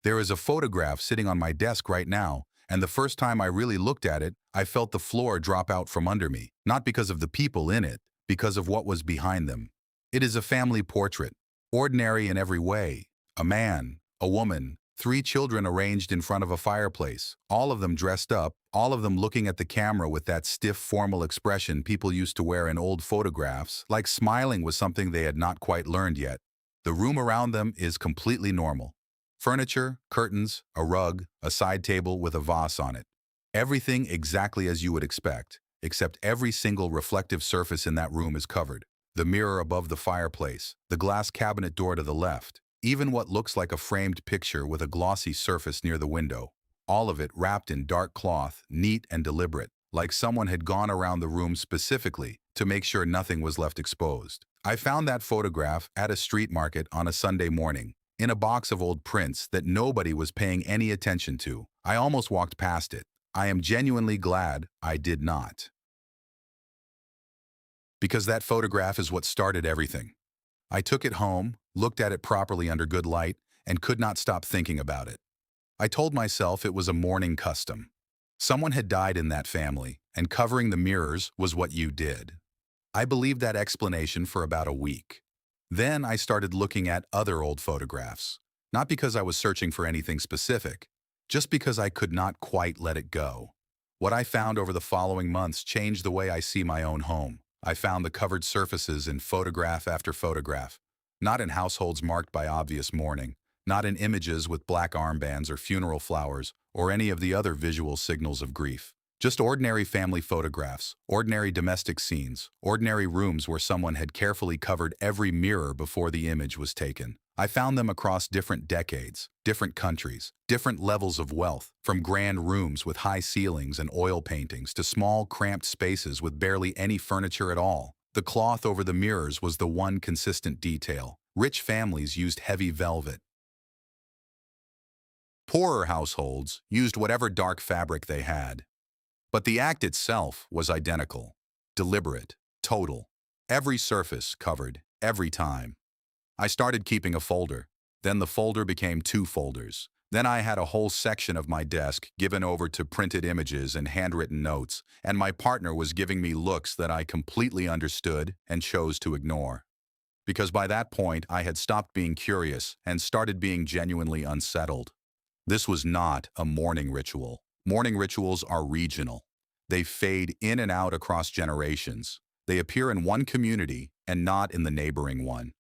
There is a photograph sitting on my desk right now, and the first time I really looked at it, I felt the floor drop out from under me, not because of the people in it, because of what was behind them. It is a family portrait, ordinary in every way. A man, a woman, three children arranged in front of a fireplace, all of them dressed up, all of them looking at the camera with that stiff, formal expression people used to wear in old photographs, like smiling was something they had not quite learned yet. The room around them is completely normal. Furniture, curtains, a rug, a side table with a vase on it. Everything exactly as you would expect, except every single reflective surface in that room is covered. The mirror above the fireplace, the glass cabinet door to the left, even what looks like a framed picture with a glossy surface near the window. All of it wrapped in dark cloth, neat and deliberate, like someone had gone around the room specifically to make sure nothing was left exposed. I found that photograph at a street market on a Sunday morning, in a box of old prints that nobody was paying any attention to. I almost walked past it. I am genuinely glad I did not. Because that photograph is what started everything. I took it home, looked at it properly under good light, and could not stop thinking about it. I told myself it was a mourning custom. Someone had died in that family, and covering the mirrors was what you did. I believed that explanation for about a week. Then I started looking at other old photographs, not because I was searching for anything specific, just because I could not quite let it go. What I found over the following months changed the way I see my own home. I found the covered surfaces in photograph after photograph, not in households marked by obvious mourning, not in images with black armbands or funeral flowers or any of the other visual signals of grief. Just ordinary family photographs, ordinary domestic scenes, ordinary rooms where someone had carefully covered every mirror before the image was taken. I found them across different decades, different countries, different levels of wealth, from grand rooms with high ceilings and oil paintings to small, cramped spaces with barely any furniture at all. The cloth over the mirrors was the one consistent detail. Rich families used heavy velvet. Poorer households used whatever dark fabric they had. But the act itself was identical, deliberate, total. Every surface covered, every time. I started keeping a folder. Then the folder became two folders. Then I had a whole section of my desk given over to printed images and handwritten notes, and my partner was giving me looks that I completely understood and chose to ignore. Because by that point, I had stopped being curious and started being genuinely unsettled. This was not a mourning ritual. Mourning rituals are regional. They fade in and out across generations. They appear in one community and not in the neighboring one.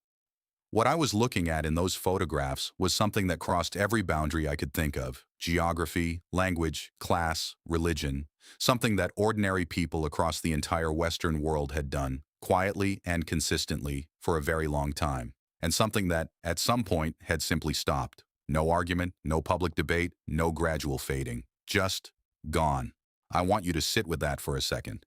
What I was looking at in those photographs was something that crossed every boundary I could think of: geography, language, class, religion, something that ordinary people across the entire Western world had done, quietly and consistently, for a very long time, and something that, at some point, had simply stopped. No argument, no public debate, no gradual fading. Just gone. I want you to sit with that for a second.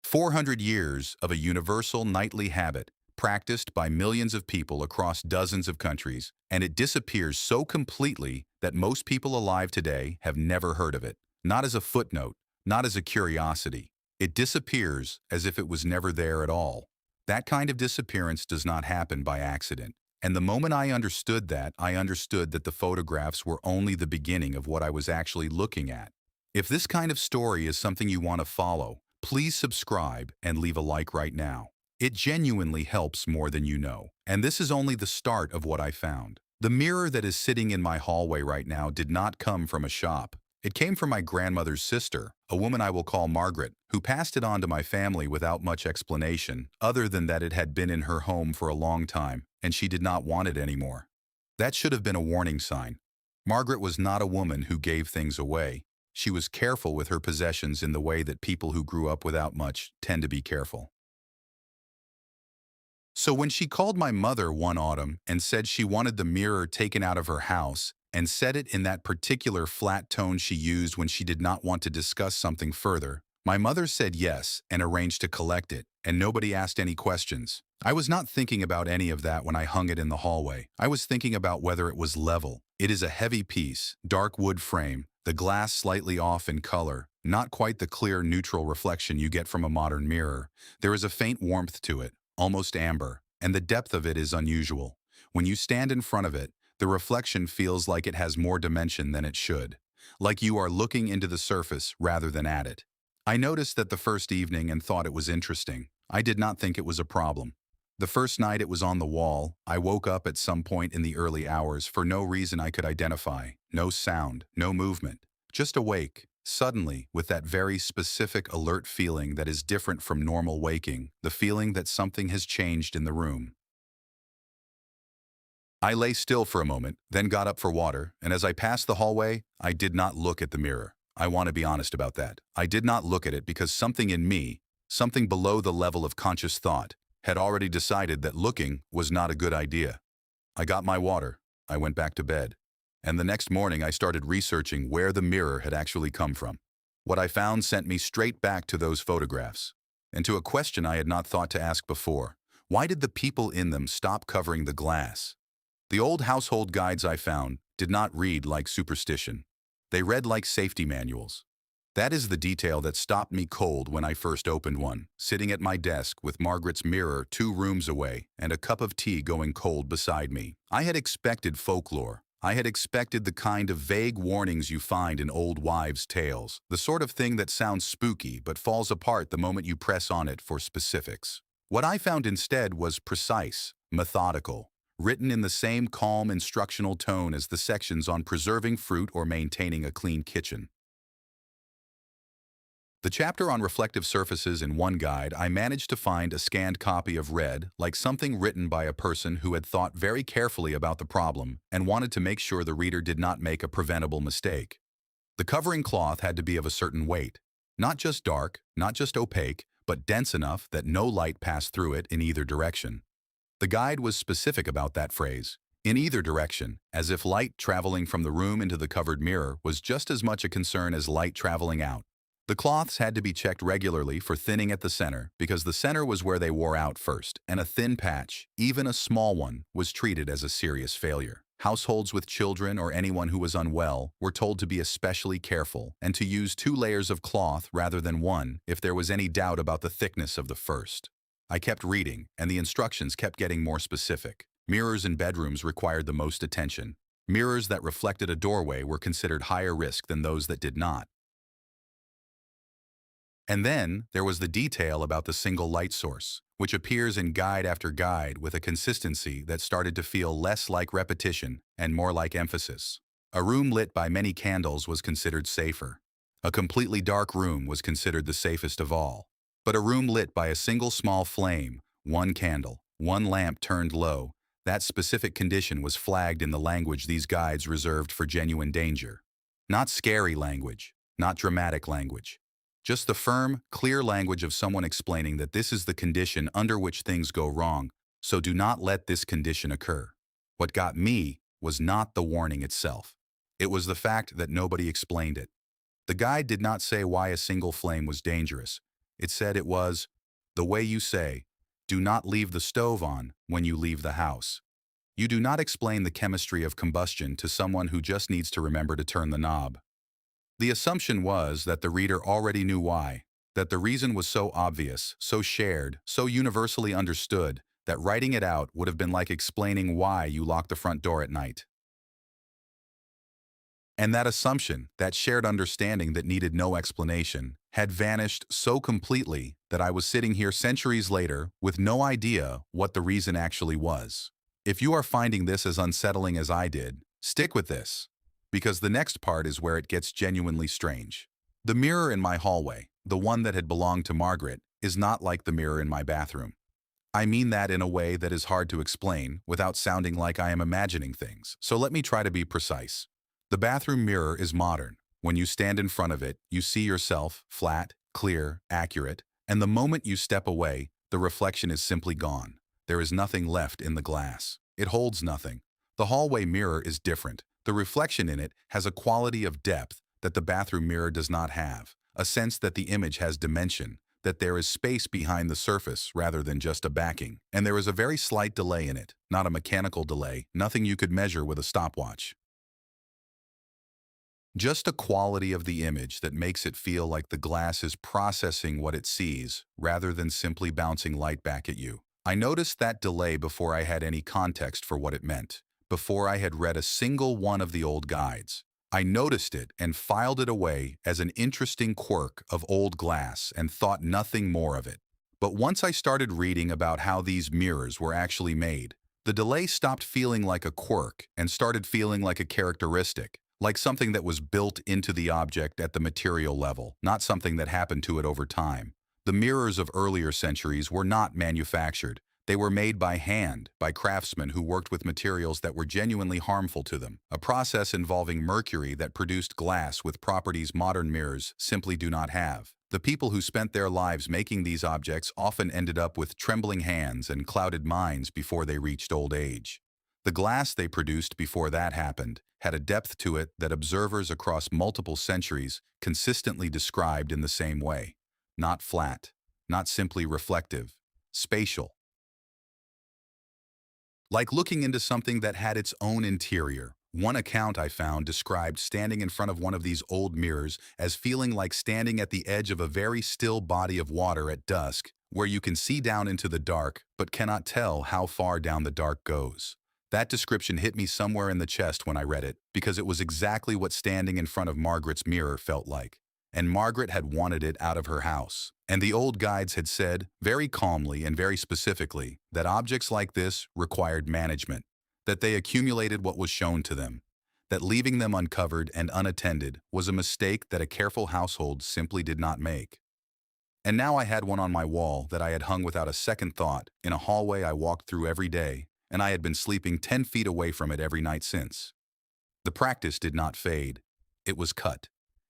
400 years of a universal nightly habit practiced by millions of people across dozens of countries, and it disappears so completely that most people alive today have never heard of it. Not as a footnote, not as a curiosity. It disappears as if it was never there at all. That kind of disappearance does not happen by accident. And the moment I understood that, I understood that the photographs were only the beginning of what I was actually looking at. If this kind of story is something you want to follow, please subscribe and leave a like right now. It genuinely helps more than you know. And this is only the start of what I found. The mirror that is sitting in my hallway right now did not come from a shop. It came from my grandmother's sister, a woman I will call Margaret, who passed it on to my family without much explanation, other than that it had been in her home for a long time, and she did not want it anymore. That should have been a warning sign. Margaret was not a woman who gave things away. She was careful with her possessions in the way that people who grew up without much tend to be careful. So when she called my mother one autumn and said she wanted the mirror taken out of her house, and said it in that particular flat tone she used when she did not want to discuss something further, my mother said yes and arranged to collect it, and nobody asked any questions. I was not thinking about any of that when I hung it in the hallway. I was thinking about whether it was level. It is a heavy piece, dark wood frame, the glass slightly off in color, not quite the clear neutral reflection you get from a modern mirror. There is a faint warmth to it, almost amber, and the depth of it is unusual. When you stand in front of it, The reflection feels like it has more dimension than it should, like you are looking into the surface rather than at it. I noticed that the first evening and thought it was interesting. I did not think it was a problem. The first night it was on the wall, I woke up at some point in the early hours for no reason I could identify, no sound, no movement, just awake, suddenly with that very specific alert feeling that is different from normal waking, the feeling that something has changed in the room. I lay still for a moment, then got up for water, and as I passed the hallway, I did not look at the mirror. I want to be honest about that. I did not look at it because something in me, something below the level of conscious thought, had already decided that looking was not a good idea. I got my water, I went back to bed, and the next morning I started researching where the mirror had actually come from. What I found sent me straight back to those photographs, and to a question I had not thought to ask before. Why did the people in them stop covering the glass? The old household guides I found did not read like superstition. They read like safety manuals. That is the detail that stopped me cold when I first opened one, sitting at my desk with Margaret's mirror 2 rooms away and a cup of tea going cold beside me. I had expected folklore. I had expected the kind of vague warnings you find in old wives' tales, the sort of thing that sounds spooky but falls apart the moment you press on it for specifics. What I found instead was precise, methodical, written in the same calm instructional tone as the sections on preserving fruit or maintaining a clean kitchen. The chapter on reflective surfaces in one guide, I managed to find a scanned copy of read like something written by a person who had thought very carefully about the problem and wanted to make sure the reader did not make a preventable mistake. The covering cloth had to be of a certain weight, not just dark, not just opaque, but dense enough that no light passed through it in either direction. The guide was specific about that phrase, in either direction, as if light traveling from the room into the covered mirror was just as much a concern as light traveling out. The cloths had to be checked regularly for thinning at the center because the center was where they wore out first, and a thin patch, even a small one, was treated as a serious failure. Households with children or anyone who was unwell were told to be especially careful and to use 2 layers of cloth rather than one if there was any doubt about the thickness of the first. I kept reading, and the instructions kept getting more specific. Mirrors in bedrooms required the most attention. Mirrors that reflected a doorway were considered higher risk than those that did not. And then there was the detail about the single light source, which appears in guide after guide with a consistency that started to feel less like repetition and more like emphasis. A room lit by many candles was considered safer. A completely dark room was considered the safest of all. But a room lit by a single small flame, one candle, one lamp turned low, that specific condition was flagged in the language these guides reserved for genuine danger. Not scary language, not dramatic language. Just the firm, clear language of someone explaining that this is the condition under which things go wrong, so do not let this condition occur. What got me was not the warning itself. It was the fact that nobody explained it. The guide did not say why a single flame was dangerous. It said it was, the way you say, do not leave the stove on when you leave the house. You do not explain the chemistry of combustion to someone who just needs to remember to turn the knob. The assumption was that the reader already knew why, that the reason was so obvious, so shared, so universally understood, that writing it out would have been like explaining why you lock the front door at night. And that assumption, that shared understanding that needed no explanation, had vanished so completely that I was sitting here centuries later with no idea what the reason actually was. If you are finding this as unsettling as I did, stick with this, because the next part is where it gets genuinely strange. The mirror in my hallway, the one that had belonged to Margaret, is not like the mirror in my bathroom. I mean that in a way that is hard to explain without sounding like I am imagining things, so let me try to be precise. The bathroom mirror is modern. When you stand in front of it, you see yourself, flat, clear, accurate, and the moment you step away, the reflection is simply gone. There is nothing left in the glass. It holds nothing. The hallway mirror is different. The reflection in it has a quality of depth that the bathroom mirror does not have, a sense that the image has dimension, that there is space behind the surface rather than just a backing, and there is a very slight delay in it, not a mechanical delay, nothing you could measure with a stopwatch. Just a quality of the image that makes it feel like the glass is processing what it sees rather than simply bouncing light back at you. I noticed that delay before I had any context for what it meant. before I had read a single one of the old guides. I noticed it and filed it away as an interesting quirk of old glass and thought nothing more of it. But once I started reading about how these mirrors were actually made, the delay stopped feeling like a quirk and started feeling like a characteristic, like something that was built into the object at the material level, not something that happened to it over time. The mirrors of earlier centuries were not manufactured. They were made by hand, by craftsmen who worked with materials that were genuinely harmful to them, a process involving mercury that produced glass with properties modern mirrors simply do not have. The people who spent their lives making these objects often ended up with trembling hands and clouded minds before they reached old age. The glass they produced before that happened had a depth to it that observers across multiple centuries consistently described in the same way. Not flat, not simply reflective, spatial. Like looking into something that had its own interior. One account I found described standing in front of one of these old mirrors as feeling like standing at the edge of a very still body of water at dusk, where you can see down into the dark but cannot tell how far down the dark goes. That description hit me somewhere in the chest when I read it, because it was exactly what standing in front of Margaret's mirror felt like. And Margaret had wanted it out of her house. And the old guides had said, very calmly and very specifically, that objects like this required management, that they accumulated what was shown to them, that leaving them uncovered and unattended was a mistake that a careful household simply did not make. And now I had one on my wall that I had hung without a second thought in a hallway I walked through every day, and I had been sleeping 10 feet away from it every night since. The practice did not fade. It was cut.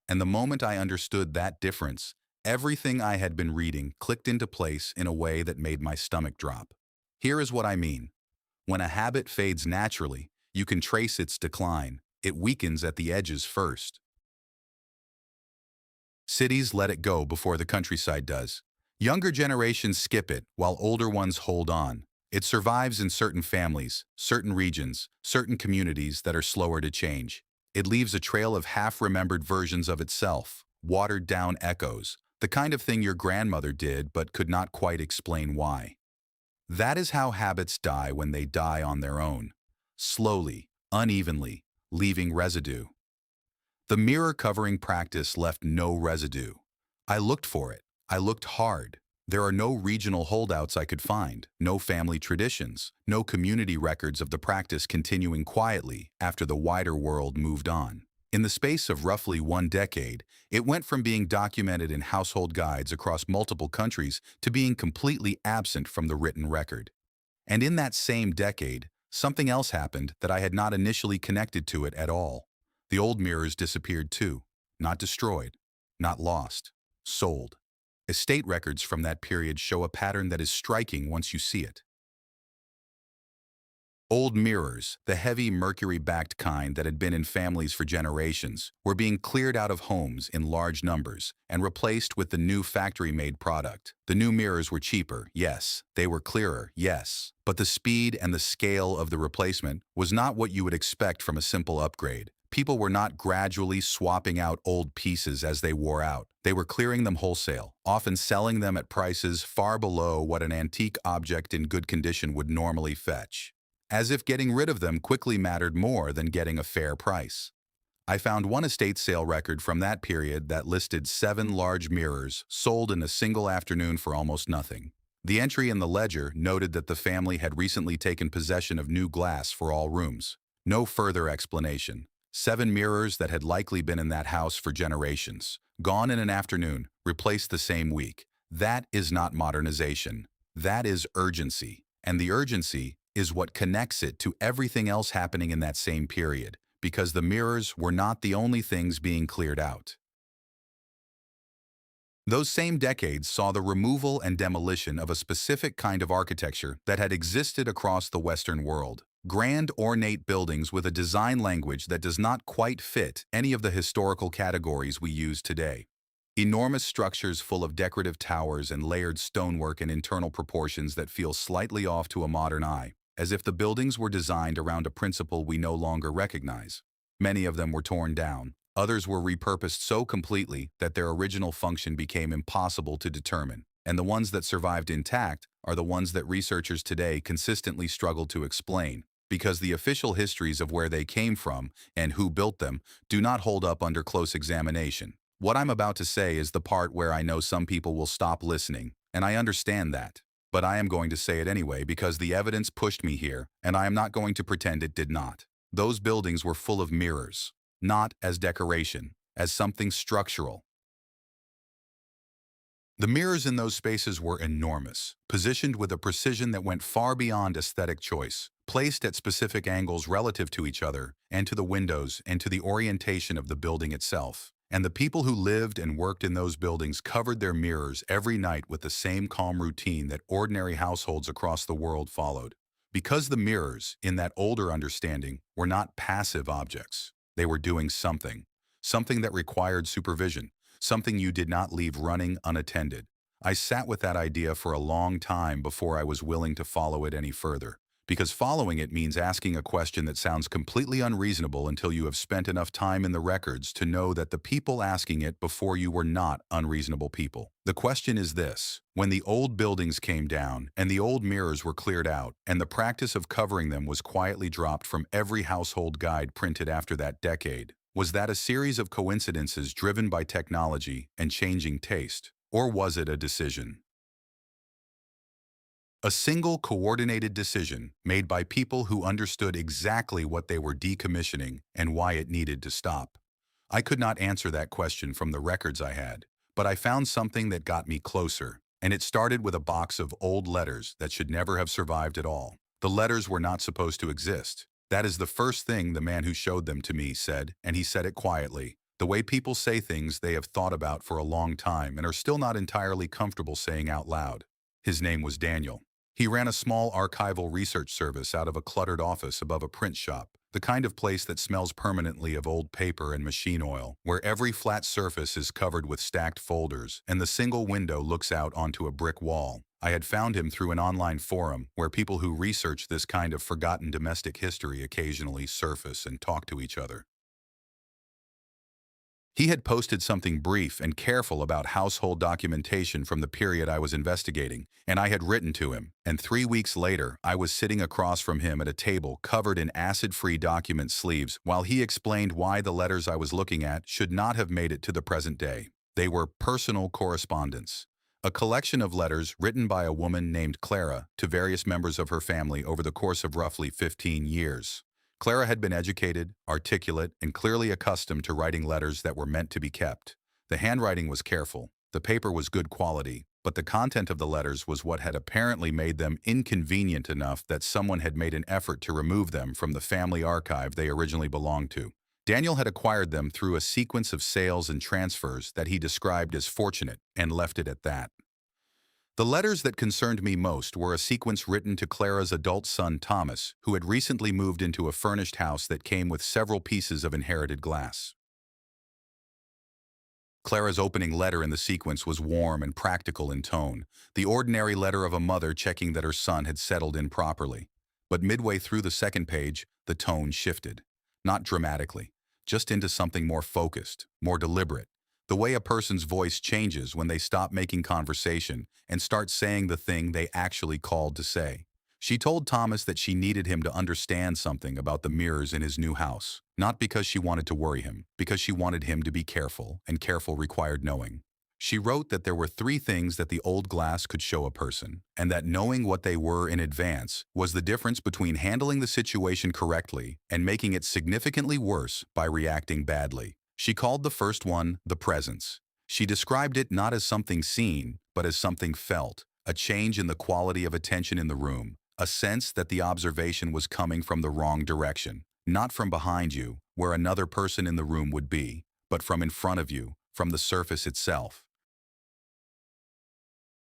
And the moment I understood that difference, everything I had been reading clicked into place in a way that made my stomach drop. Here is what I mean. When a habit fades naturally, you can trace its decline. It weakens at the edges first. Cities let it go before the countryside does. Younger generations skip it, while older ones hold on. It survives in certain families, certain regions, certain communities that are slower to change. It leaves a trail of half-remembered versions of itself, watered-down echoes, the kind of thing your grandmother did but could not quite explain why. That is how habits die when they die on their own. Slowly, unevenly, leaving residue. The mirror-covering practice left no residue. I looked for it. I looked hard. There are no regional holdouts I could find, no family traditions, no community records of the practice continuing quietly after the wider world moved on. In the space of roughly 1 decade, it went from being documented in household guides across multiple countries to being completely absent from the written record. And in that same decade, something else happened that I had not initially connected to it at all. The old mirrors disappeared too. Not destroyed, not lost, sold. Estate records from that period show a pattern that is striking once you see it. Old mirrors, the heavy mercury-backed kind that had been in families for generations, were being cleared out of homes in large numbers and replaced with the new factory-made product. The new mirrors were cheaper, yes. They were clearer, yes. But the speed and the scale of the replacement was not what you would expect from a simple upgrade. People were not gradually swapping out old pieces as they wore out. They were clearing them wholesale, often selling them at prices far below what an antique object in good condition would normally fetch, as if getting rid of them quickly mattered more than getting a fair price. I found one estate sale record from that period that listed 7 large mirrors sold in a single afternoon for almost nothing. The entry in the ledger noted that the family had recently taken possession of new glass for all rooms. No further explanation. 7 mirrors that had likely been in that house for generations, gone in an afternoon, replaced the same week. That is not modernization. That is urgency. And the urgency is what connects it to everything else happening in that same period, because the mirrors were not the only things being cleared out. Those same decades saw the removal and demolition of a specific kind of architecture that had existed across the Western world. Grand, ornate buildings with a design language that does not quite fit any of the historical categories we use today. Enormous structures full of decorative towers and layered stonework in internal proportions that feel slightly off to a modern eye, as if the buildings were designed around a principle we no longer recognize. Many of them were torn down. Others were repurposed so completely that their original function became impossible to determine. And the ones that survived intact are the ones that researchers today consistently struggle to explain. because the official histories of where they came from and who built them do not hold up under close examination. What I'm about to say is the part where I know some people will stop listening, and I understand that. But I am going to say it anyway because the evidence pushed me here, and I am not going to pretend it did not. Those buildings were full of mirrors, not as decoration, as something structural. The mirrors in those spaces were enormous, positioned with a precision that went far beyond aesthetic choice, placed at specific angles relative to each other, and to the windows, and to the orientation of the building itself. And the people who lived and worked in those buildings covered their mirrors every night with the same calm routine that ordinary households across the world followed. Because the mirrors, in that older understanding, were not passive objects. They were doing something, something that required supervision, something you did not leave running unattended. I sat with that idea for a long time before I was willing to follow it any further. Because following it means asking a question that sounds completely unreasonable until you have spent enough time in the records to know that the people asking it before you were not unreasonable people. The question is this: when the old buildings came down and the old mirrors were cleared out and the practice of covering them was quietly dropped from every household guide printed after that decade, was that a series of coincidences driven by technology and changing taste, or was it a decision? A single coordinated decision made by people who understood exactly what they were decommissioning and why it needed to stop. I could not answer that question from the records I had, but I found something that got me closer, and it started with a box of old letters that should never have survived at all. The letters were not supposed to exist. That is the first thing the man who showed them to me said, and he said it quietly. The way people say things they have thought about for a long time and are still not entirely comfortable saying out loud. His name was Daniel. He ran a small archival research service out of a cluttered office above a print shop, the kind of place that smells permanently of old paper and machine oil, where every flat surface is covered with stacked folders and the single window looks out onto a brick wall. I had found him through an online forum where people who research this kind of forgotten domestic history occasionally surface and talk to each other. He had posted something brief and careful about household documentation from the period I was investigating, and I had written to him, and 3 weeks later I was sitting across from him at a table covered in acid-free document sleeves while he explained why the letters I was looking at should not have made it to the present day. They were personal correspondence, a collection of letters written by a woman named Clara to various members of her family over the course of roughly 15 years. Clara had been educated, articulate, and clearly accustomed to writing letters that were meant to be kept. The handwriting was careful, the paper was good quality, but the content of the letters was what had apparently made them inconvenient enough that someone had made an effort to remove them from the family archive they originally belonged to. Daniel had acquired them through a sequence of sales and transfers that he described as fortunate and left it at that. The letters that concerned me most were a sequence written to Clara's adult son Thomas, who had recently moved into a furnished house that came with several pieces of inherited glass. Clara's opening letter in the sequence was warm and practical in tone, the ordinary letter of a mother checking that her son had settled in properly. But midway through the second page, the tone shifted. Not dramatically, just into something more focused, more deliberate. The way a person's voice changes when they stop making conversation and start saying the thing they actually called to say. She told Thomas that she needed him to understand something about the mirrors in his new house, not because she wanted to worry him, because she wanted him to be careful, and careful required knowing. She wrote that there were 3 things that the old glass could show a person, and that knowing what they were in advance was the difference between handling the situation correctly and making it significantly worse by reacting badly. She called the first one the presence. She described it not as something seen, but as something felt, a change in the quality of attention in the room, a sense that the observation was coming from the wrong direction, not from behind you, where another person in the room would be, but from in front of you, from the surface itself.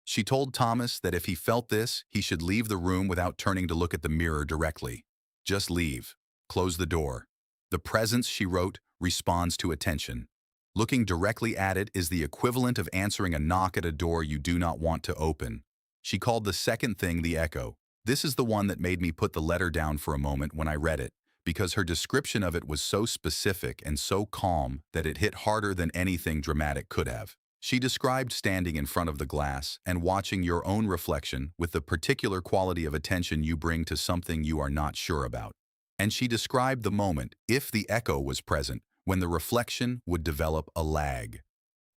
She told Thomas that if he felt this, he should leave the room without turning to look at the mirror directly. Just leave. Close the door. The presence, she wrote, responds to attention. Looking directly at it is the equivalent of answering a knock at a door you do not want to open. She called the second thing the echo. This is the one that made me put the letter down for a moment when I read it, because her description of it was so specific and so calm that it hit harder than anything dramatic could have. She described standing in front of the glass and watching your own reflection with the particular quality of attention you bring to something you are not sure about. And she described the moment, if the echo was present, when the reflection would develop a lag.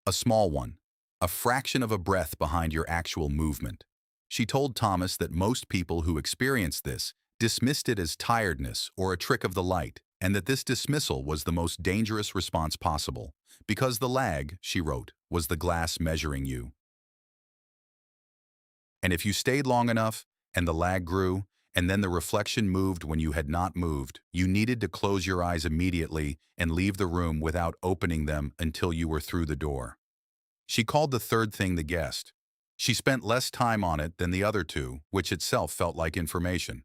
A small one, a fraction of a breath behind your actual movement. She told Thomas that most people who experienced this dismissed it as tiredness or a trick of the light, and that this dismissal was the most dangerous response possible, because the lag, she wrote, was the glass measuring you. And if you stayed long enough, and the lag grew, and then the reflection moved when you had not moved, you needed to close your eyes immediately and leave the room without opening them until you were through the door. She called the third thing the guest. She spent less time on it than the other two, which itself felt like information.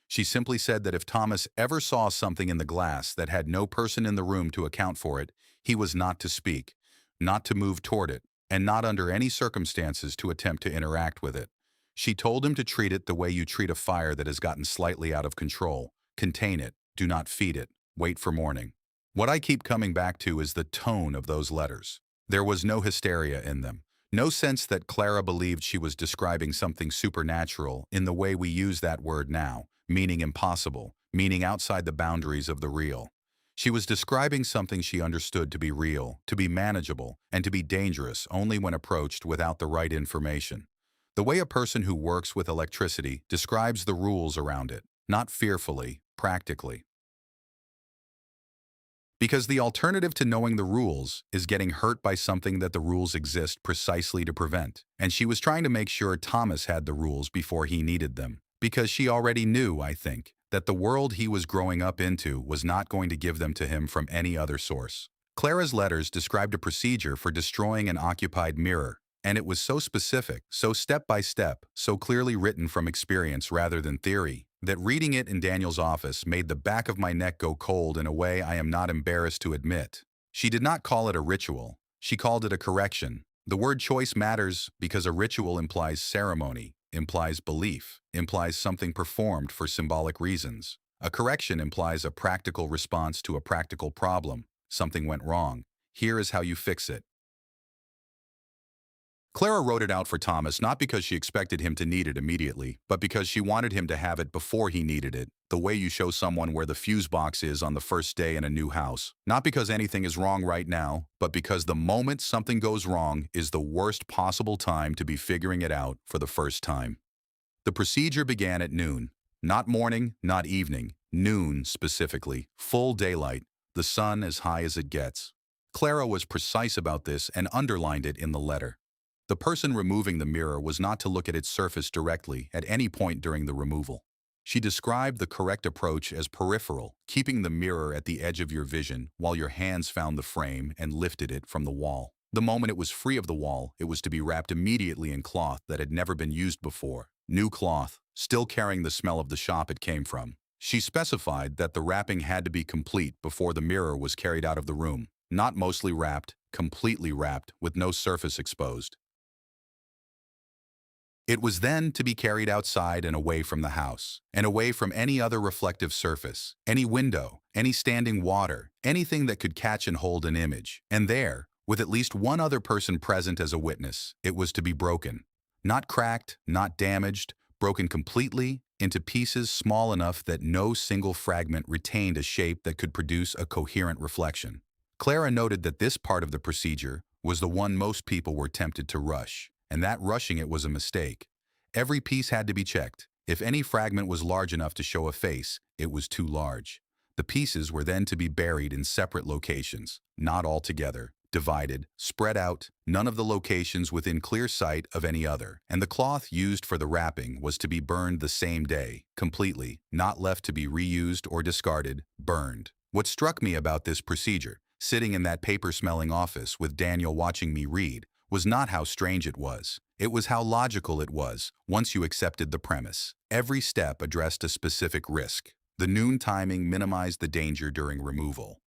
She simply said that if Thomas ever saw something in the glass that had no person in the room to account for it, he was not to speak, not to move toward it, and not under any circumstances to attempt to interact with it. She told him to treat it the way you treat a fire that has gotten slightly out of control. Contain it, do not feed it, wait for morning. What I keep coming back to is the tone of those letters. There was no hysteria in them. No sense that Clara believed she was describing something supernatural in the way we use that word now, meaning impossible, meaning outside the boundaries of the real. She was describing something she understood to be real, to be manageable, and to be dangerous only when approached without the right information. The way a person who works with electricity describes the rules around it, not fearfully, practically. Because the alternative to knowing the rules is getting hurt by something that the rules exist precisely to prevent. And she was trying to make sure Thomas had the rules before he needed them. Because she already knew, I think, that the world he was growing up into was not going to give them to him from any other source. Clara's letters described a procedure for destroying an occupied mirror, and it was so specific, so step by step, so clearly written from experience rather than theory, that reading it in Daniel's office made the back of my neck go cold in a way I am not embarrassed to admit. She did not call it a ritual. She called it a correction. The word choice matters because a ritual implies ceremony, implies belief, implies something performed for symbolic reasons. A correction implies a practical response to a practical problem. Something went wrong. Here is how you fix it. Clara wrote it out for Thomas not because she expected him to need it immediately, but because she wanted him to have it before he needed it, the way you show someone where the fuse box is on the first day in a new house. Not because anything is wrong right now, but because the moment something goes wrong is the worst possible time to be figuring it out for the first time. The procedure began at noon. Not morning, not evening. Noon, specifically. Full daylight. The sun as high as it gets. Clara was precise about this and underlined it in the letter. The person removing the mirror was not to look at its surface directly at any point during the removal. She described the correct approach as peripheral, keeping the mirror at the edge of your vision while your hands found the frame and lifted it from the wall. The moment it was free of the wall, it was to be wrapped immediately in cloth that had never been used before. New cloth, still carrying the smell of the shop it came from. She specified that the wrapping had to be complete before the mirror was carried out of the room. Not mostly wrapped, completely wrapped, with no surface exposed. It was then to be carried outside and away from the house, and away from any other reflective surface, any window, any standing water, anything that could catch and hold an image. And there, with at least one other person present as a witness, it was to be broken. Not cracked, not damaged, broken completely into pieces small enough that no single fragment retained a shape that could produce a coherent reflection. Clara noted that this part of the procedure was the one most people were tempted to rush. And that rushing it was a mistake. Every piece had to be checked. If any fragment was large enough to show a face, it was too large. The pieces were then to be buried in separate locations, not all together, divided, spread out, none of the locations within clear sight of any other. And the cloth used for the wrapping was to be burned the same day, completely, not left to be reused or discarded, burned. What struck me about this procedure, sitting in that paper-smelling office with Daniel watching me read, was not how strange it was. It was how logical it was, once you accepted the premise. Every step addressed a specific risk. The noon timing minimized the danger during removal.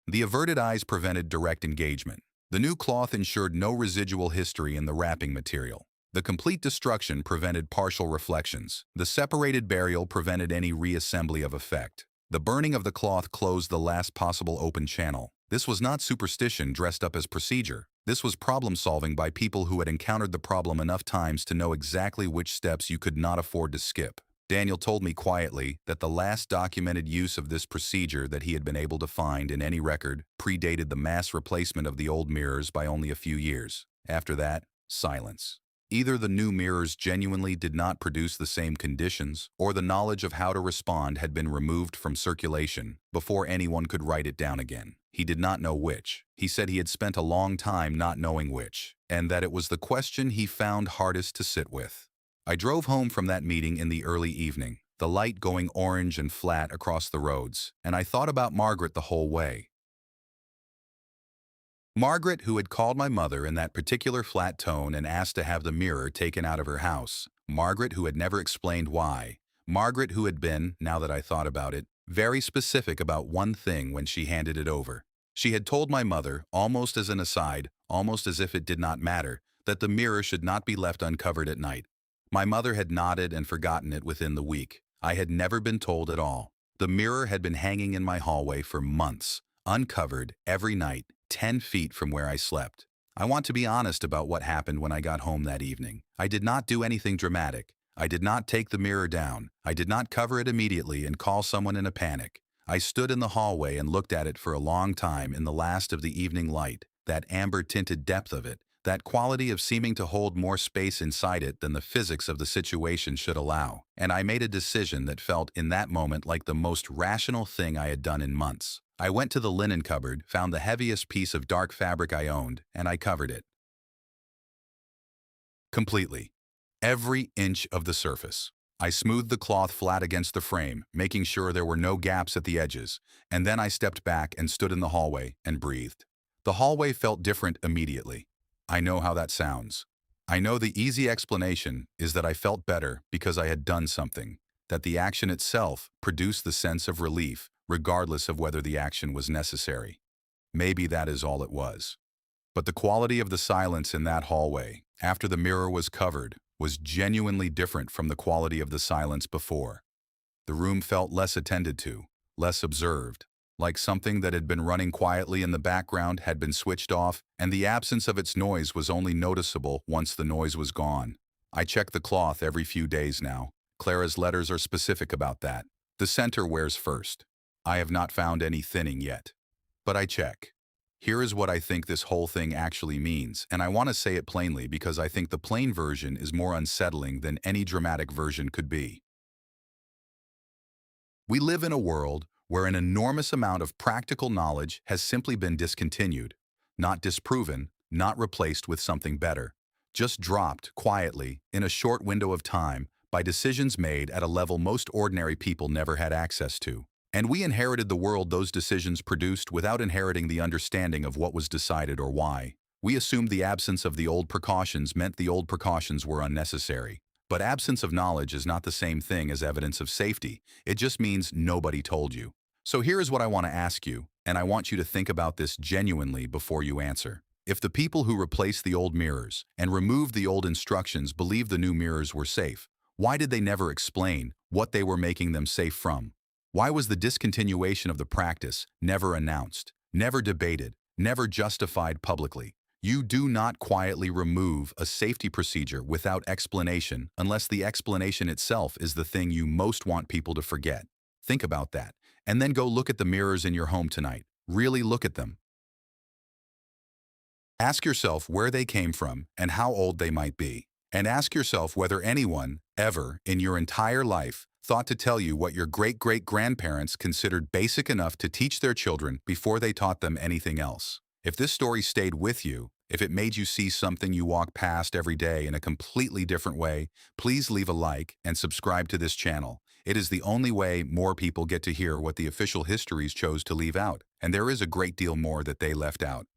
The averted eyes prevented direct engagement. The new cloth ensured no residual history in the wrapping material. The complete destruction prevented partial reflections. The separated burial prevented any reassembly of effect. The burning of the cloth closed the last possible open channel. This was not superstition dressed up as procedure. This was problem solving by people who had encountered the problem enough times to know exactly which steps you could not afford to skip. Daniel told me quietly that the last documented use of this procedure that he had been able to find in any record predated the mass replacement of the old mirrors by only a few years. After that, silence. Either the new mirrors genuinely did not produce the same conditions, or the knowledge of how to respond had been removed from circulation before anyone could write it down again. He did not know which. He said he had spent a long time not knowing which, and that it was the question he found hardest to sit with. I drove home from that meeting in the early evening, the light going orange and flat across the roads, and I thought about Margaret the whole way. Margaret, who had called my mother in that particular flat tone and asked to have the mirror taken out of her house. Margaret, who had never explained why. Margaret, who had been, now that I thought about it, very specific about one thing when she handed it over. She had told my mother, almost as an aside, almost as if it did not matter, that the mirror should not be left uncovered at night. My mother had nodded and forgotten it within the week. I had never been told at all. The mirror had been hanging in my hallway for months, uncovered every night, 10 feet from where I slept. I want to be honest about what happened when I got home that evening. I did not do anything dramatic. I did not take the mirror down. I did not cover it immediately and call someone in a panic. I stood in the hallway and looked at it for a long time in the last of the evening light, that amber-tinted depth of it, that quality of seeming to hold more space inside it than the physics of the situation should allow. And I made a decision that felt in that moment like the most rational thing I had done in months. I went to the linen cupboard, found the heaviest piece of dark fabric I owned, and I covered it. Completely. Every inch of the surface. I smoothed the cloth flat against the frame, making sure there were no gaps at the edges, and then I stepped back and stood in the hallway and breathed. The hallway felt different immediately. I know how that sounds. I know the easy explanation is that I felt better because I had done something, that the action itself produced the sense of relief, regardless of whether the action was necessary. Maybe that is all it was. But the quality of the silence in that hallway, after the mirror was covered, was genuinely different from the quality of the silence before. The room felt less attended to, less observed, like something that had been running quietly in the background had been switched off, and the absence of its noise was only noticeable once the noise was gone. I check the cloth every few days now. Clara's letters are specific about that. The center wears first. I have not found any thinning yet. But I check. Here is what I think this whole thing actually means, and I want to say it plainly because I think the plain version is more unsettling than any dramatic version could be. We live in a world where an enormous amount of practical knowledge has simply been discontinued, not disproven, not replaced with something better, just dropped quietly in a short window of time by decisions made at a level most ordinary people never had access to. And we inherited the world those decisions produced without inheriting the understanding of what was decided or why. We assumed the absence of the old precautions meant the old precautions were unnecessary. But absence of knowledge is not the same thing as evidence of safety. It just means nobody told you. So here is what I want to ask you, and I want you to think about this genuinely before you answer. If the people who replaced the old mirrors and removed the old instructions believed the new mirrors were safe, why did they never explain what they were making them safe from? Why was the discontinuation of the practice never announced, never debated, never justified publicly? You do not quietly remove a safety procedure without explanation unless the explanation itself is the thing you most want people to forget. Think about that, and then go look at the mirrors in your home tonight. Really look at them. Ask yourself where they came from and how old they might be. And ask yourself whether anyone, ever, in your entire life, thought to tell you what your great-great-grandparents considered basic enough to teach their children before they taught them anything else. If this story stayed with you, if it made you see something you walk past every day in a completely different way, please leave a like and subscribe to this channel. It is the only way more people get to hear what the official histories chose to leave out, and there is a great deal more that they left out.